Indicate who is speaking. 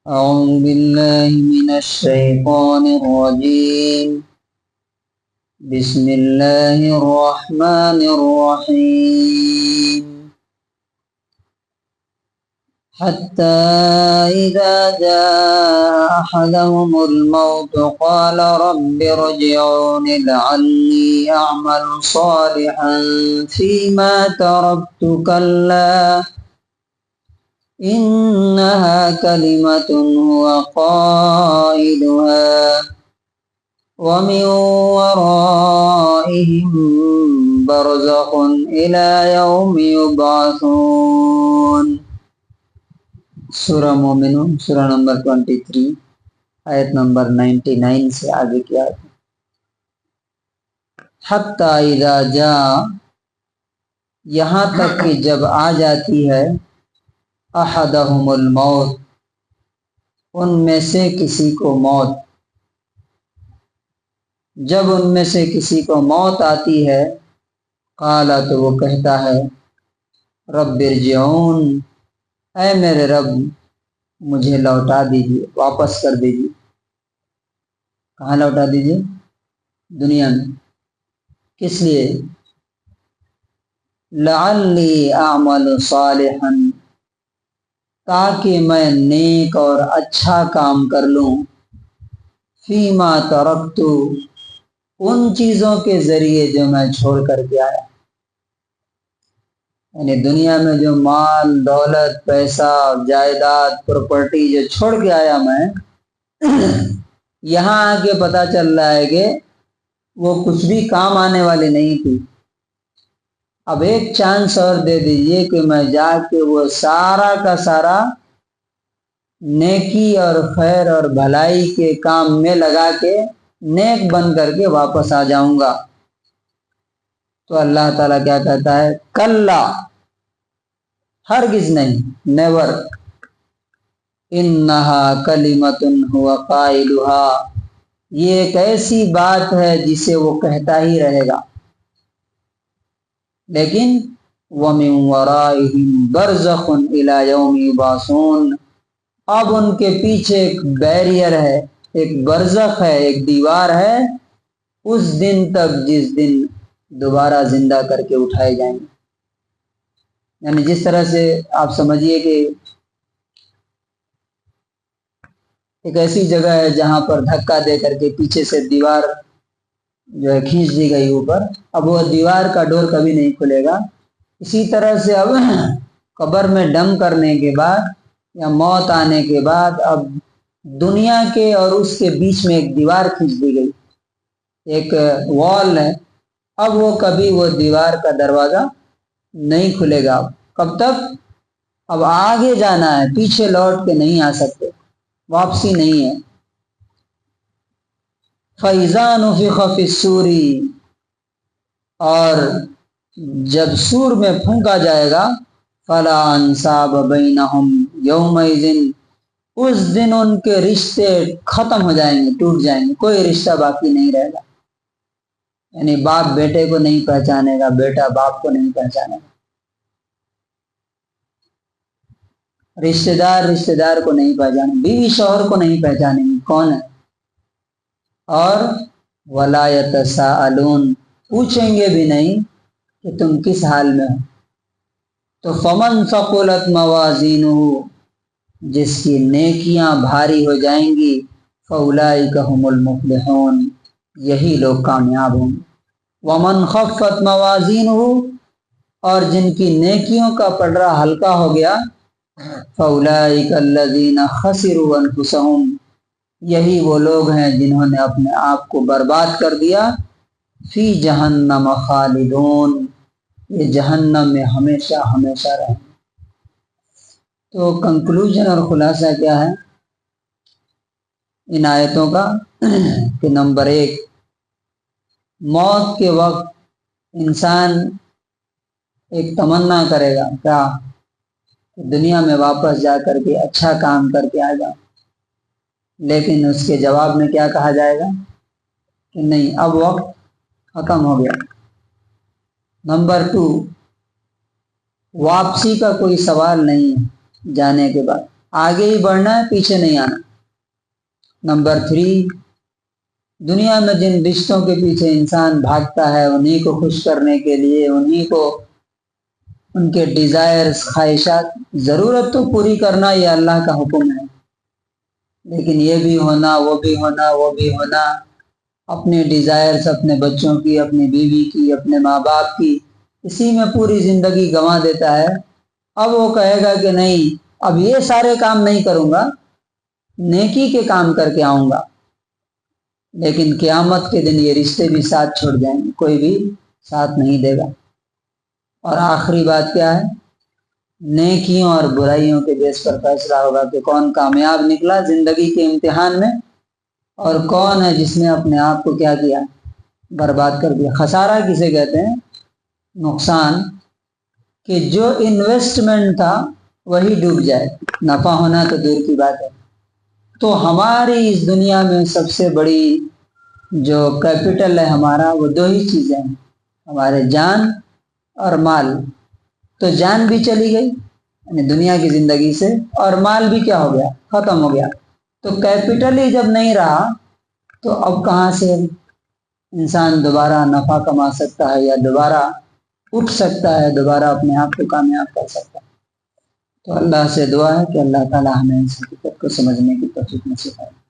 Speaker 1: أعوذ بالله من الشيطان الرجيم. بسم الله الرحمن الرحيم. حتى إذا جاء أحدهم الموت قال رب ارجعون لعلي أعمل صالحا فيما تركت كلا إنها كلمة هو قائلها ومن ورائهم برزخ إلى يوم يبعثون. سورہ مومنون سورہ نمبر 23 آیت نمبر 99 سے آگے کی آیت. حتی اذا جاء، یہاں تک کہ جب آ جاتی ہے، احدہم الموت، ان میں سے کسی کو موت. جب ان میں سے کسی کو موت آتی ہے، قال، تو وہ کہتا ہے، رب ارجعون، اے میرے رب مجھے لوٹا دیجیے، واپس کر دیجیے. کہاں لوٹا دیجیے؟ دنیا میں. کس لیے؟ لعلی اعمل صالحا، تاکہ میں نیک اور اچھا کام کر لوں، فیما ترکت، ان چیزوں کے ذریعے جو میں چھوڑ کر کے آیا. یعنی دنیا میں جو مال دولت پیسہ جائیداد پراپرٹی جو چھوڑ کے آیا میں، یہاں آ کے پتہ چل رہا ہے کہ وہ کچھ بھی کام آنے والی نہیں تھی. اب ایک چانس اور دے دیجئے کہ میں جا کے وہ سارا کا سارا نیکی اور خیر اور بھلائی کے کام میں لگا کے نیک بن کر کے واپس آ جاؤں گا. تو اللہ تعالیٰ کیا کہتا ہے؟ کلا، ہرگز نہیں، نیور. انہا کلمۃ ہو قائلہا، یہ ایک ایسی بات ہے جسے وہ کہتا ہی رہے گا. لیکن وَمِن وَرَائِهِمْ بَرْزَخٌ إِلَى يَوْمِ يُبْعَثُونَ، اب ان کے پیچھے ایک بیریئر ہے، ایک برزخ ہے، ایک دیوار ہے، اس دن تک جس دن دوبارہ زندہ کر کے اٹھائے جائیں گے. یعنی جس طرح سے آپ سمجھیے کہ ایک ایسی جگہ ہے جہاں پر دھکا دے کر کے پیچھے سے دیوار جو ہے کھینچ دی گئی اوپر، اب وہ دیوار کا ڈور کبھی نہیں کھلے گا. اسی طرح سے اب قبر میں دم کرنے کے بعد یا موت آنے کے بعد اب دنیا کے اور اس کے بیچ میں ایک دیوار کھینچ دی گئی، ایک وال ہے. اب وہ کبھی وہ دیوار کا دروازہ نہیں کھلے گا. کب تک؟ اب آگے جانا ہے، پیچھے لوٹ کے نہیں آ سکتے، واپسی نہیں ہے. فَإِذَا نُفِخَ فِي الصُّورِ، اور جب سور میں پھونکا جائے گا، فَلَا أَنْسَابَ بَيْنَهُمْ يَوْمَئِذٍ، اس دن ان کے رشتے ختم ہو جائیں گے، ٹوٹ جائیں گے، کوئی رشتہ باقی نہیں رہے گا. یعنی باپ بیٹے کو نہیں پہچانے گا، بیٹا باپ کو نہیں پہچانے گا، رشتہ دار کو نہیں پہچانے، بیوی شوہر کو نہیں پہچانے گی کون ہے. اور وَلَا يَتَسَاءَلُونَ، پوچھیں گے بھی نہیں کہ تم کس حال میں ہو. تو فَمَنْ ثَقُلَتْ مَوَازِينُهُ، جس کی نیکیاں بھاری ہو جائیں گی، فَأُولَئِكَ هُمُ الْمُفْلِحُونَ، یہی لوگ کامیاب ہوں گے. وَمَنْ خَفَّتْ مَوَازِينُهُ، اور جن کی نیکیوں کا پلڑا ہلکا ہو گیا، فَأُولَئِكَ الَّذِينَ خَسِرُوا أَنفُسَهُمْ، یہی وہ لوگ ہیں جنہوں نے اپنے آپ کو برباد کر دیا. فی جہنم خالدون، یہ جہنم میں ہمیشہ ہمیشہ رہیں. تو کنکلوژن اور خلاصہ کیا ہے ان آیتوں کا؟ کہ نمبر 1، موت کے وقت انسان ایک تمنا کرے گا کیا؟ کہ دنیا میں واپس جا کر کے اچھا کام کر کے آ جاؤں. لیکن اس کے جواب میں کیا کہا جائے گا؟ کہ نہیں، اب وقت ختم ہو گیا. نمبر 2، واپسی کا کوئی سوال نہیں ہے جانے کے بعد. آگے ہی بڑھنا ہے، پیچھے نہیں آنا۔ نمبر 3، دنیا میں جن رشتوں کے پیچھے انسان بھاگتا ہے انہی کو خوش کرنے کے لیے، انہی کو ان کے ڈیزائرز، خواہشات، ضرورت تو پوری کرنا یہ اللہ کا حکم ہے، لیکن یہ بھی ہونا، وہ بھی ہونا، وہ بھی ہونا، اپنے ڈیزائرز، اپنے بچوں کی، اپنی بیوی کی، اپنے ماں باپ کی، اسی میں پوری زندگی گنوا دیتا ہے۔ اب وہ کہے گا کہ نہیں، اب یہ سارے کام نہیں کروں گا، نیکی کے کام کر کے آؤں گا، لیکن قیامت کے دن یہ رشتے بھی ساتھ چھوڑ جائیں گے، کوئی بھی ساتھ نہیں دے گا۔ اور آخری بات کیا ہے؟ نیکیوں اور برائیوں کے بیس پر فیصلہ ہوگا کہ کون کامیاب نکلا زندگی کے امتحان میں، اور کون ہے جس نے اپنے آپ کو کیا کیا، برباد کر دیا۔ خسارہ کسے کہتے ہیں؟ نقصان، کہ جو انویسٹمنٹ تھا وہی ڈوب جائے، نفع ہونا تو دور کی بات ہے۔ تو ہماری اس دنیا میں سب سے بڑی جو کیپٹل ہے ہمارا، وہ 2 ہی چیزیں ہیں، ہمارے جان اور مال۔ تو جان بھی چلی گئی یعنی دنیا کی زندگی سے، اور مال بھی کیا ہو گیا، ختم ہو گیا۔ تو کیپٹل ہی جب نہیں رہا تو اب کہاں سے انسان دوبارہ نفع کما سکتا ہے، یا دوبارہ اٹھ سکتا ہے، دوبارہ اپنے آپ کو کامیاب کر سکتا ہے؟ تو اللہ سے دعا ہے کہ اللہ تعالی ہمیں اس حقیقت کو سمجھنے کی توفیق نصیب فرمائے۔